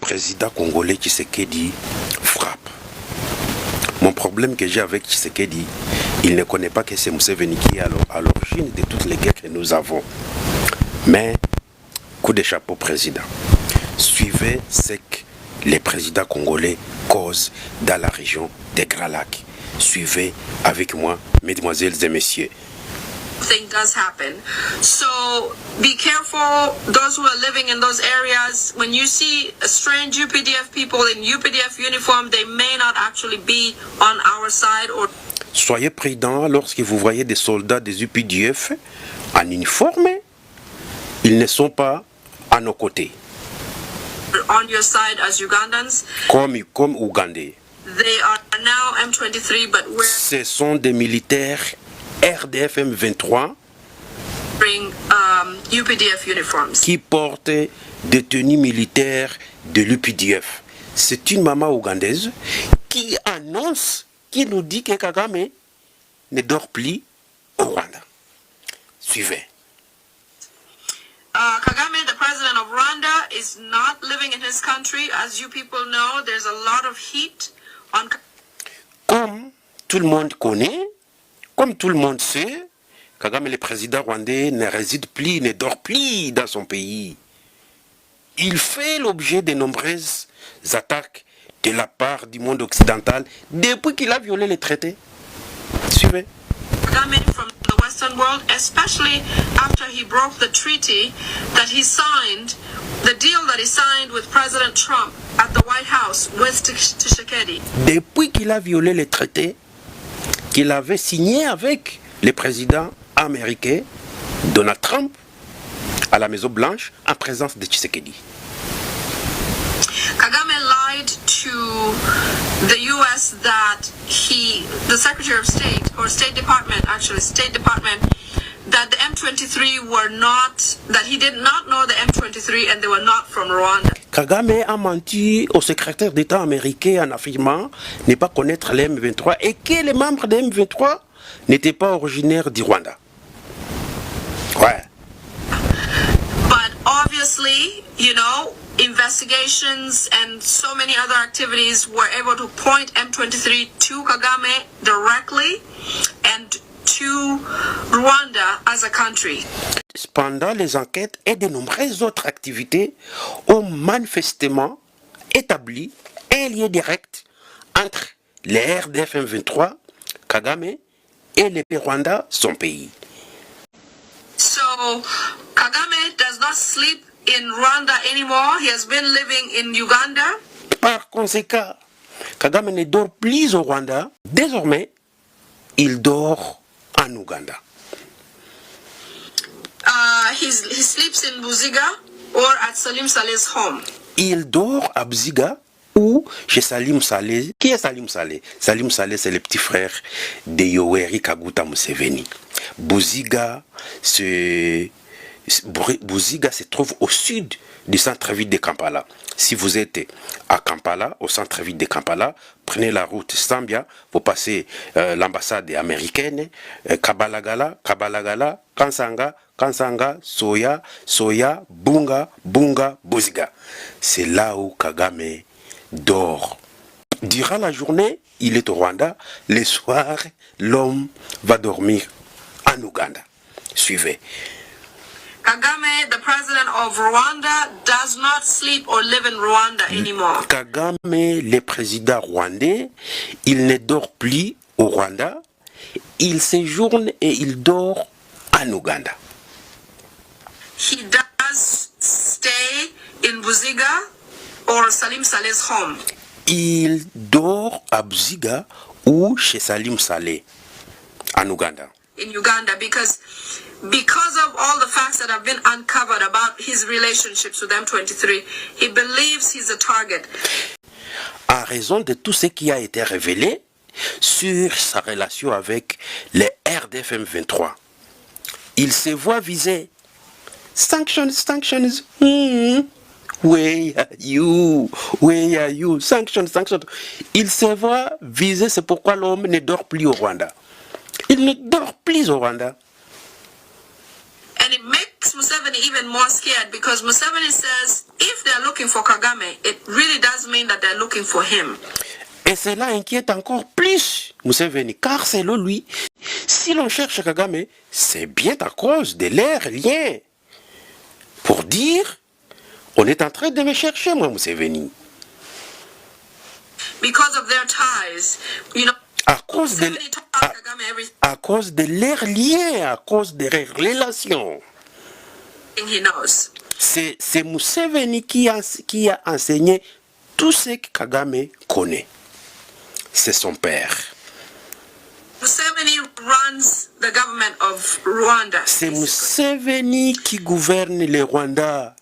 président congolais Tshisekedi frappe. Mon problème que j'ai avec Tshisekedi, il ne connaît pas que c'est Museveni qui est à l'origine de toutes les guerres que nous avons. Mais, coup de chapeau président. Suivez ce que les présidents congolais causent dans la région des Grands Lacs. Suivez avec moi, mesdemoiselles et messieurs. Thing does happen. So be careful, those who are living in those areas. When you see strange UPDF people in UPDF uniform, they may not actually be on our side. Or soyez prudents lorsque vous voyez des soldats des UPDF en uniforme. Ils ne sont pas à nos côtés. On your side as Ugandans. Comme Ougandais. They are now M23, but we're... Ce sont des militaires RDF M23 UPDF uniforms. Qui portent des tenues militaires de l'UPDF. C'est une maman ougandaise qui annonce, qui nous dit que Kagame ne dort plus au Rwanda. Suivez. Kagame, the president of Rwanda, is not living in his country. As you people know, there's a lot of heat on... Comme tout le monde connaît, comme tout le monde sait, Kagame, le président rwandais, ne réside plus, ne dort plus dans son pays. Il fait l'objet de nombreuses attaques de la part du monde occidental depuis qu'il a violé les traités. Suivez. Kagame from the Western world, especially after he broke the treaty that he signed, the deal that he signed with President Trump at the White House with Tshisekedi. Depuis qu'il a violé les traités qu'il avait signés avec le président américain Donald Trump à la Maison Blanche en présence de Tshisekedi. Kagame lied to the US that the Secretary of State, or State Department, that the M23 were not, that he did not know the M23 and they were not from Rwanda. Kagame a menti au secrétaire d'État américain en affirmant ne pas connaître les M23 et que les membres des M23 n'étaient pas originaires du Rwanda. Ouais. But obviously, you know, investigations and so many other activities were able to point M23 to Kagame directly and to Rwanda as a country. Pendant les enquêtes et de nombreuses autres activités ont manifestement établi un lien direct entre les RDF M23, Kagame et le Rwanda, son pays. So Kagame does not sleep in Rwanda anymore. He has been living in Uganda. Par conséquent, Kagame ne dort plus au Rwanda. Désormais, il dort en Ouganda. He sleeps in Buziga or at Salim Saleh's home. Il dort à Buziga ou chez Salim Saleh. Qui est Salim Saleh? Salim Saleh, c'est le petit frère de Yoweri Kaguta Museveni. Buziga se trouve au sud du centre-ville de Kampala. Si vous êtes à Kampala, au centre-ville de Kampala, prenez la route Zambia, vous passez l'ambassade américaine, Kabalagala, Kansanga, Soya, Bunga, Buziga. C'est là où Kagame dort. Durant la journée, il est au Rwanda. Le soir, l'homme va dormir en Ouganda. Suivez. Kagame, the president of Rwanda, does not sleep or live in Rwanda anymore. Kagame, le président rwandais, il ne dort plus au Rwanda. Il séjourne et il dort en Ouganda. He does stay in Buziga or Salim Saleh's home. Il dort à Buziga ou chez Salim Saleh en Ouganda. In Uganda because of all the facts that have been uncovered about his relationships with M23, he believes he's a target. En raison de tout ce qui a été révélé sur sa relation avec les RDF M23, il se voit visé. Sanctions. Where are you? Sanctions. Il se voit visé, c'est pourquoi l'homme ne dort plus au Rwanda. Il ne dort plus au Rwanda. And it makes Museveni even more scared because Museveni says if they're looking for Kagame, it really does mean that they're looking for him. Et cela inquiète encore plus Museveni, car selon lui, si l'on cherche Kagame, c'est bien à cause de leurs liens. Pour dire, on est en train de me chercher, moi, Museveni. Because of their ties, you know, À cause de, Museveni told Kagame everything à cause de leurs liens, à cause de leurs relations. he knows. C'est Museveni qui a enseigné tout ce que Kagame connaît. C'est son père. Museveni runs the government of Rwanda. C'est Museveni qui gouverne le Rwanda.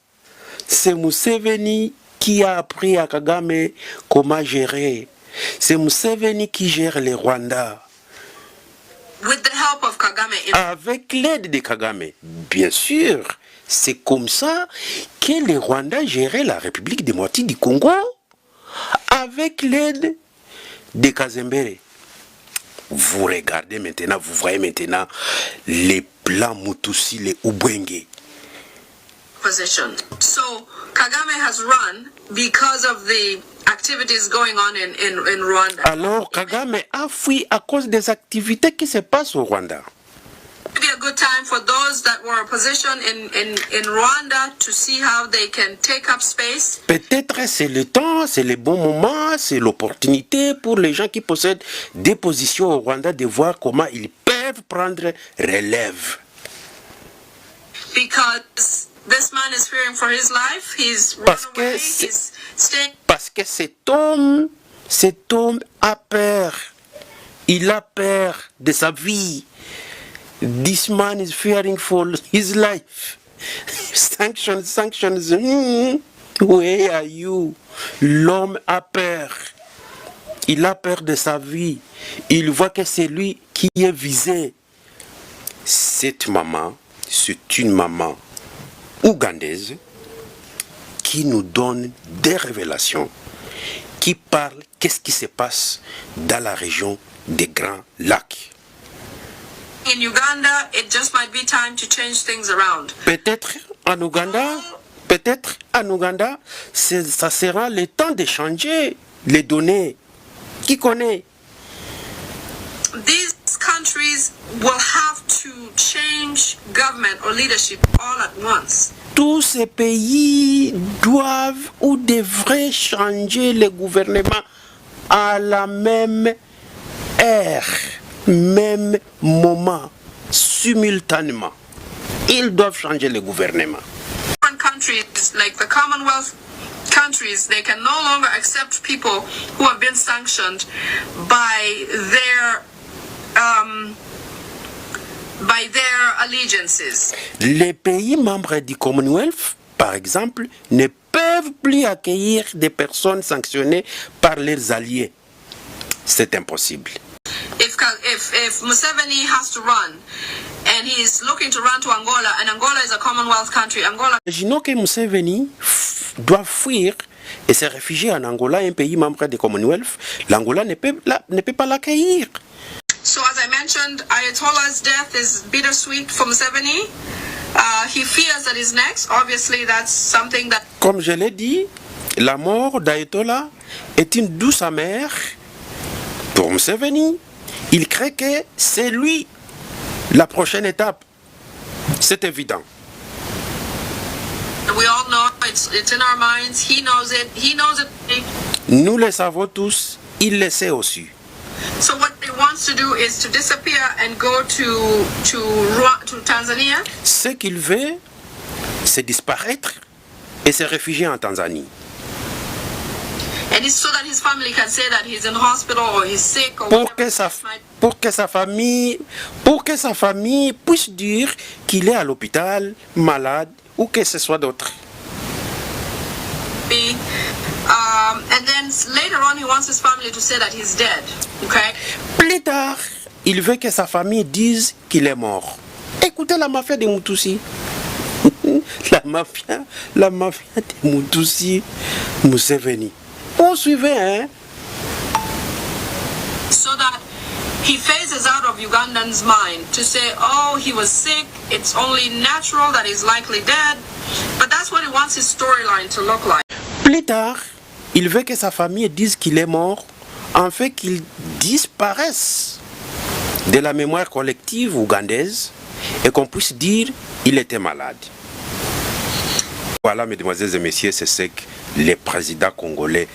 C'est Museveni qui a appris à Kagame comment gérer. C'est Museveni qui gère le Rwanda. With the help of Kagame. Avec l'aide de Kagame, bien sûr. C'est comme ça que le Rwanda gérait la République démocratique du Congo. Avec l'aide de Kazembere. Vous regardez maintenant, vous voyez maintenant les plans Mutusi, les Ubwenge. Position. So Kagame has run because of the activities going on in Rwanda. Alors Kagame a fui à cause des activités qui se passent au Rwanda. Maybe a good time for those that were positioned in Rwanda to see how they can take up space. Peut-être c'est le temps, c'est le bon moment, c'est l'opportunité pour les gens qui possèdent des positions au Rwanda de voir comment ils peuvent prendre relève. Because this man is fearing for his life. He's run Parce que away. c'est- He's staying. Parce que cet homme a peur. Il a peur de sa vie. This man is fearing for his life. Sanctions. Where are you? L'homme a peur. Il a peur de sa vie. Il voit que c'est lui qui est visé. Cette maman, c'est une maman ougandaise qui nous donne des révélations, qui parle qu'est-ce qui se passe dans la région des Grands Lacs. In Uganda, it just might be time to change things around. Peut-être en Ouganda, ça sera le temps de changer les données. Qui connaît? These countries will have to change government or leadership all at once. Tous ces pays doivent ou devraient changer le gouvernement à la même heure, même moment, simultanément. Ils doivent changer le gouvernement. Different countries, like the Commonwealth countries, they can no longer accept people who have been sanctioned by their allegiances. Les pays membres du Commonwealth, par exemple, ne peuvent plus accueillir des personnes sanctionnées par leurs alliés. C'est impossible. If Museveni has to run and he is looking to run to Angola, and Angola is a Commonwealth country, Angola. Imaginons que Museveni doit fuir et se réfugier en Angola, un pays membre du Commonwealth. L'Angola ne peut pas l'accueillir. So as I mentioned, Ayatollah's death is bittersweet for Museveni. He fears that he's next. Obviously, that's something that. Comme je l'ai dit, la mort d'Ayatollah est une douce amère pour Museveni. Il crée que c'est lui la prochaine étape. C'est évident. We all know it's in our minds. He knows it. He knows it. Nous le savons tous, il le sait aussi. So what he wants to do is to disappear and go to Tanzania. Ce qu'il veut, c'est disparaître et se réfugier en Tanzanie. And it's so that his family can say that he's in hospital or he's sick or Pour whatever. que sa famille puisse dire qu'il est à l'hôpital, malade ou que ce soit d'autre. And then later on, he wants his family to say that he's dead. Okay. Plus tard, il veut que sa famille dise qu'il est mort. Écoutez la mafia de Mutusi. la mafia de Mutusi, Museveni. On suivait, hein? So that he phases out of Ugandan's mind to say, oh, he was sick, it's only natural that he's likely dead. But that's what he wants his storyline to look like. Plus tard, il veut que sa famille dise qu'il est mort, en fait qu'il disparaisse de la mémoire collective ougandaise et qu'on puisse dire qu'il était malade. Voilà, mesdemoiselles et messieurs, c'est ce que les présidents congolais